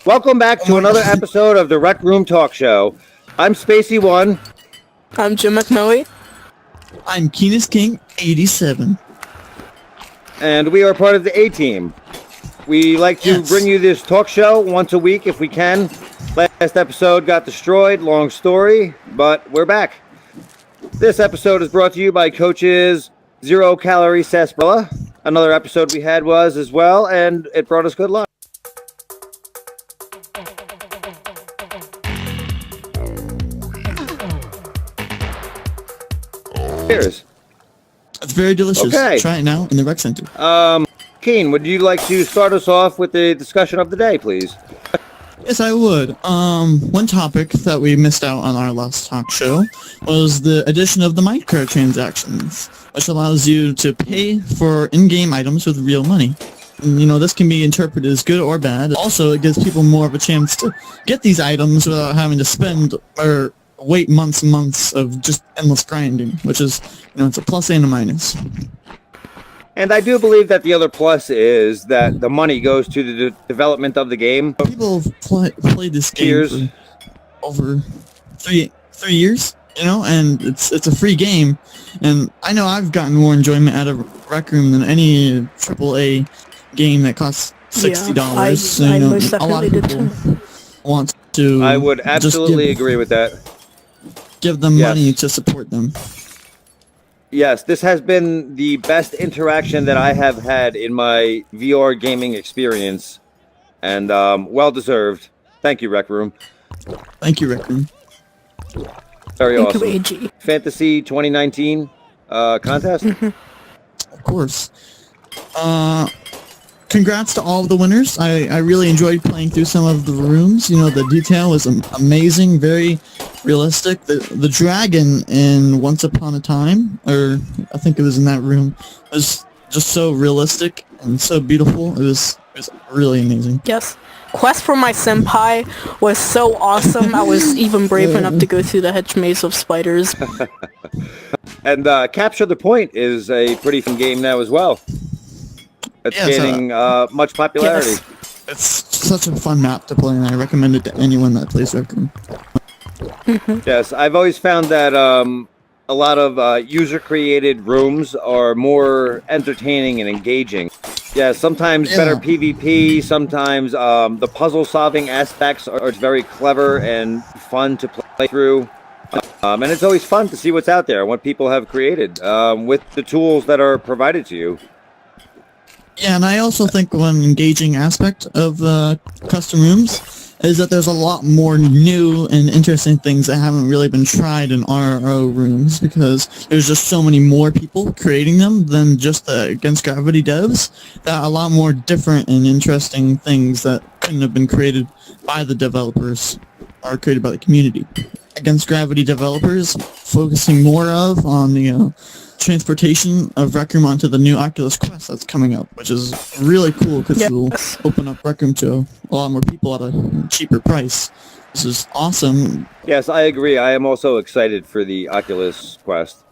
Welcome back to another episode of the Rec Room Talk Show. I'm Spacey1. I'm Jim McMillan. I'm Caine 87. And we are part of the A-Team. We like to bring you this talk show once a week if we can. Last episode got destroyed, long story, but we're back. This episode is brought to you by Coach's Zero Calorie Sarsaparilla. Another episode we had was as well, and it brought us good luck. Cheers. It's very delicious. Okay. Try it now in the rec center. Caine, would you like to start us off with the discussion of the day, please? Yes, I would. One topic that we missed out on our last talk show was the addition of the microtransactions, which allows you to pay for in-game items with real money. And, you know, this can be interpreted as good or bad. Also, it gives people more of a chance to get these items without having to spend or wait months and months of just endless grinding, which is, you know, it's a plus and a minus. And I do believe that the other plus is that the money goes to the development of the game. People have played this game for over three years, you know, and it's a free game. And I know I've gotten more enjoyment out of Rec Room than any AAA game that costs $60. Yeah, so, you know, a lot of people want to. I would absolutely agree with that. Give them money to support them. Yes, this has been the best interaction that I have had in my VR gaming experience, and well deserved. Thank you, Rec Room. Thank you, Rec Room. Very Thank awesome. you, AG. Fantasy 2019 contest. Of course. Congrats to all of the winners. I really enjoyed playing through some of the rooms. You know, the detail was amazing, very realistic. The dragon in Once Upon a Time, or I think it was in that room, was just so realistic and so beautiful. It was really amazing. Yes. Quest for my senpai was so awesome. I was even brave enough to go through the hedge maze of spiders. And Capture the Point is a pretty fun game now as well. It's gaining much popularity. Yes. It's such a fun map to play, and I recommend it to anyone that plays Rec Room. Yes, I've always found that a lot of user-created rooms are more entertaining and engaging. Yeah, sometimes better PvP, sometimes the puzzle-solving aspects are very clever and fun to play through. And it's always fun to see what's out there, what people have created with the tools that are provided to you. Yeah, and I also think one engaging aspect of custom rooms is that there's a lot more new and interesting things that haven't really been tried in RO rooms, because there's just so many more people creating them than just the Against Gravity devs, that a lot more different and interesting things that couldn't have been created by the developers are created by the community. Against Gravity developers focusing more on the transportation of Rec Room onto the new Oculus Quest that's coming up, which is really cool because it will open up Rec Room to a lot more people at a cheaper price. This is awesome. Yes, I agree. I am also excited for the Oculus Quest.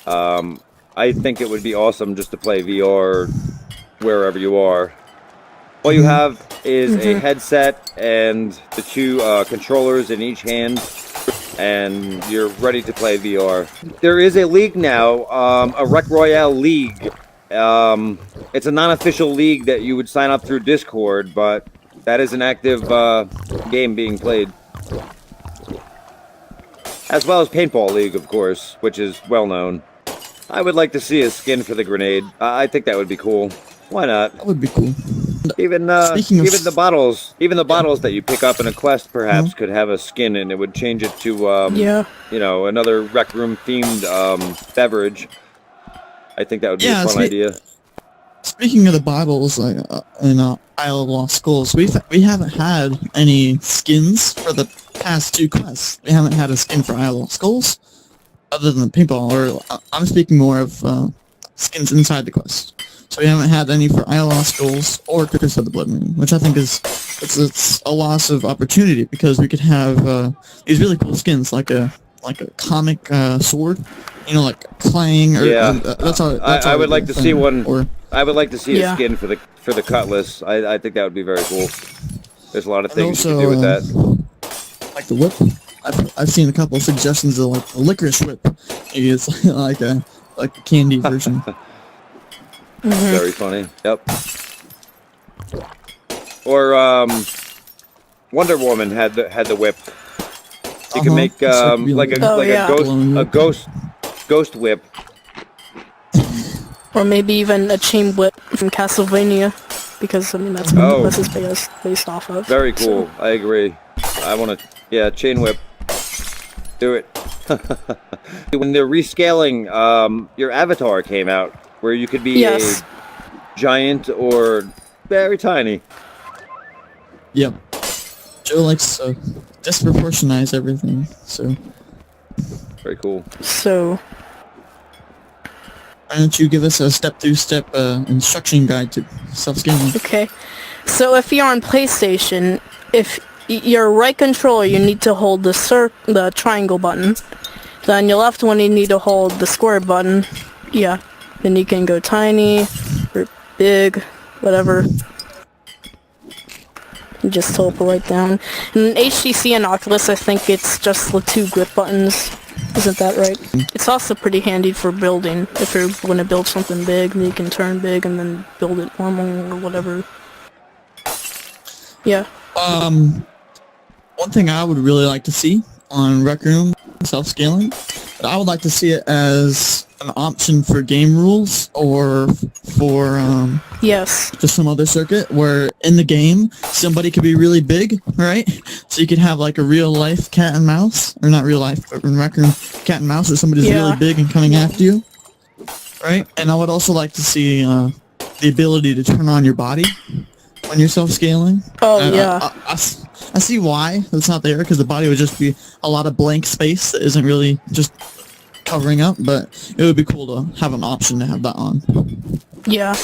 I think it would be awesome just to play VR wherever you are. All you have is a headset and the two controllers in each hand, and you're ready to play VR. There is a league now, a Rec Royale League. It's a non-official league that you would sign up through Discord, but that is an active game being played. As well as Paintball League, of course, which is well known. I would like to see a skin for the grenade. I think that would be cool. Why not? That would be cool. Speaking of even the bottles that you pick up in a quest perhaps could have a skin, and it would change it to another rec room themed beverage. I think that would be a fun idea. Speaking of the bottles, in Isle of Lost Skulls, we haven't had any skins for the past 2 quests. We haven't had a skin for Isle of Lost Skulls, other than the paintball. Or I'm speaking more of skins inside the quest. So we haven't had any for Isle of Lost Skulls or Curse of the Blood Moon, which I think it's a loss of opportunity, because we could have these really cool skins like a comic sword, like Caine. I would like to see one. I would like to see a skin for the cutlass. I think that would be very cool. There's a lot of things you can do with that. Like the whip. I've seen a couple of suggestions of like the licorice whip. Maybe it's like a candy version. Very funny. Yep. Or Wonder Woman had the whip. You can make a ghost whip. Or maybe even a chain whip from Castlevania, because that's what the quest is based off of. Very cool. I agree. I want to, chain whip. Do it. When they're rescaling, your avatar came out, where you could be a giant or very tiny. Yep. Joe likes to disproportionize everything, so. Very cool. So. Why don't you give us a step-through-step instruction guide to self-scaling? Okay. So if you're on PlayStation, if your right controller, you need to hold the triangle button. Then your left one, you need to hold the square button. Yeah. Then you can go tiny or big, whatever. You just teleport right down. And in HTC and Oculus, I think it's just the 2 grip buttons. Isn't that right? It's also pretty handy for building. If you're going to build something big, then you can turn big and then build it normal or whatever. Yeah. One thing I would really like to see on Rec Room self-scaling, but I would like to see it as an option for game rules or for just some other circuit where in the game somebody could be really big, right? So you could have like a real life cat and mouse, or not real life, but in Rec Room cat and mouse, where somebody's really big and coming after you, right? And I would also like to see the ability to turn on your body when you're self-scaling. I see why it's not there, because the body would just be a lot of blank space that isn't really just covering up, but it would be cool to have an option to have that on. Yeah.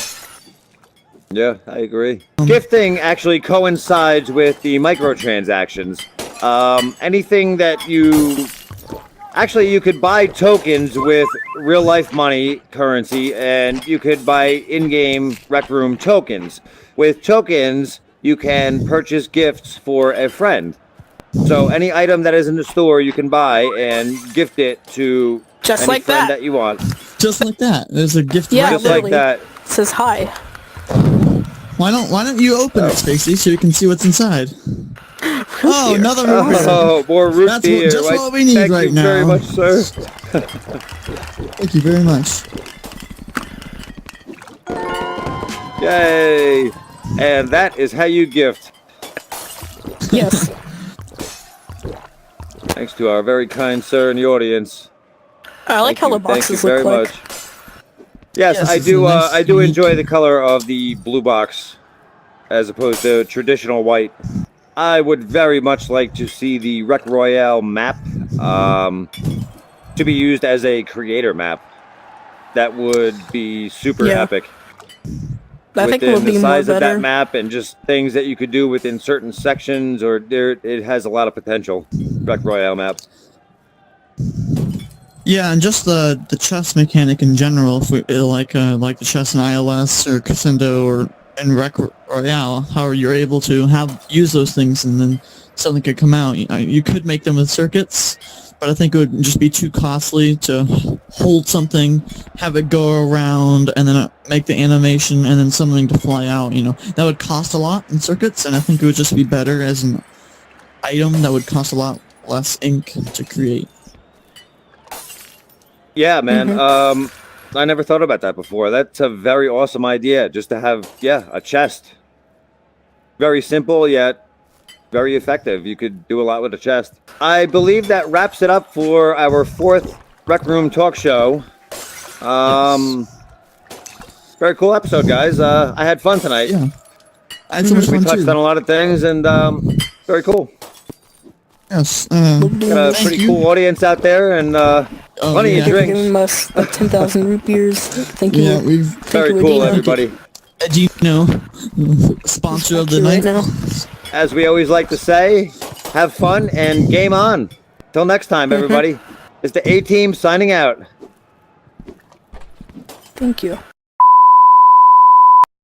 Yeah, I agree. Gifting actually coincides with the microtransactions. Anything that you could buy tokens with real life money currency, and you could buy in-game Rec Room tokens. With tokens, you can purchase gifts for a friend. So any item that is in the store, you can buy and gift it to just any like friend that. that you want. Just like that. There's a gift. Yeah, just literally. like that. It says hi. Why don't you open it, Spacey, so you can see what's inside? Oh, another root beer. Oh, more root beer. Just what we need right now. Thank you very much, sir. Thank you very much. Yay! And that is how you gift. Yes. Thanks to our very kind sir in the audience. I like how the boxes look like. Thank you very much. Yes, I do. I do enjoy the color of the blue box, as opposed to traditional white. I would very much like to see the Rec Royale map to be used as a creator map. That would be super epic. I think it would be the size more of better. that map and just things that you could do within certain sections, or it has a lot of potential. Rec Royale map. Yeah, and just the chess mechanic in general, if we like the chess in ILS or Crescendo or in Rec Royale, how you're able to use those things, and then something could come out. You could make them with circuits, but I think it would just be too costly to hold something, have it go around, and then make the animation, and then something to fly out. That would cost a lot in circuits, and I think it would just be better as an item that would cost a lot less ink to create. Yeah, man. I never thought about that before. That's a very awesome idea, just to have, a chest very simple yet very effective. You could do a lot with a chest. I believe that wraps it up for our 4th Rec Room Talk Show. Very cool episode, guys. I had fun tonight. Yeah. I had so much We fun touched too. on a lot of things, and very cool. Yes. Got a Thank pretty you. cool audience out there, and plenty yeah. of Thank you for drinks. giving us like 10,000 root beers. Thank you. Yeah, we've Very you, cool, Adina. everybody. Gino, sponsor of the Right night. now. As we always like to say, have fun and game on. Till next time, everybody. It's the A-Team signing out. Thank you.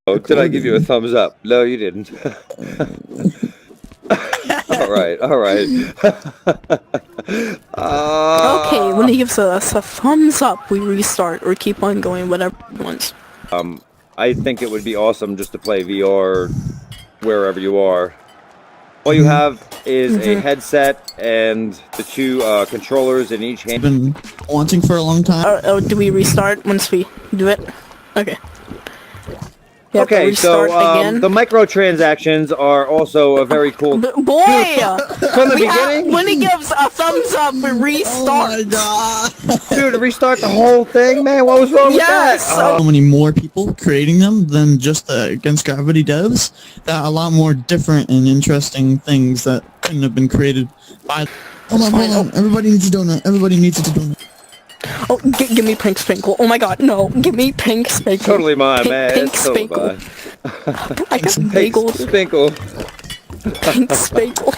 Oh, did I give you a thumbs up? No, you didn't. All right. Okay, when he gives us a thumbs up, we restart or keep on going, whatever he wants. I think it would be awesome just to play VR wherever you are. All you have is a headset and the 2 controllers in each hand. Been wanting for a long time. Do we restart once we do it? Okay. We have to Okay, so restart again. the microtransactions are also a very cool. Boy! From the beginning, When he gives a thumbs up, we restart. god! dude, to restart the whole thing, man. What was wrong Yes! with that? So many more people creating them than just the Against Gravity devs. That a lot more different and interesting things that couldn't have been created by. Hold on. Everybody needs a donut. Everybody needs a donut. Oh, give me Pink Spinkle. Oh my god, no. Give me Pink Spinkle. Totally mine, Pink, man. Pink It's totally Spinkle. mine. I got Pink bagel. Spinkle. Pink Spinkle.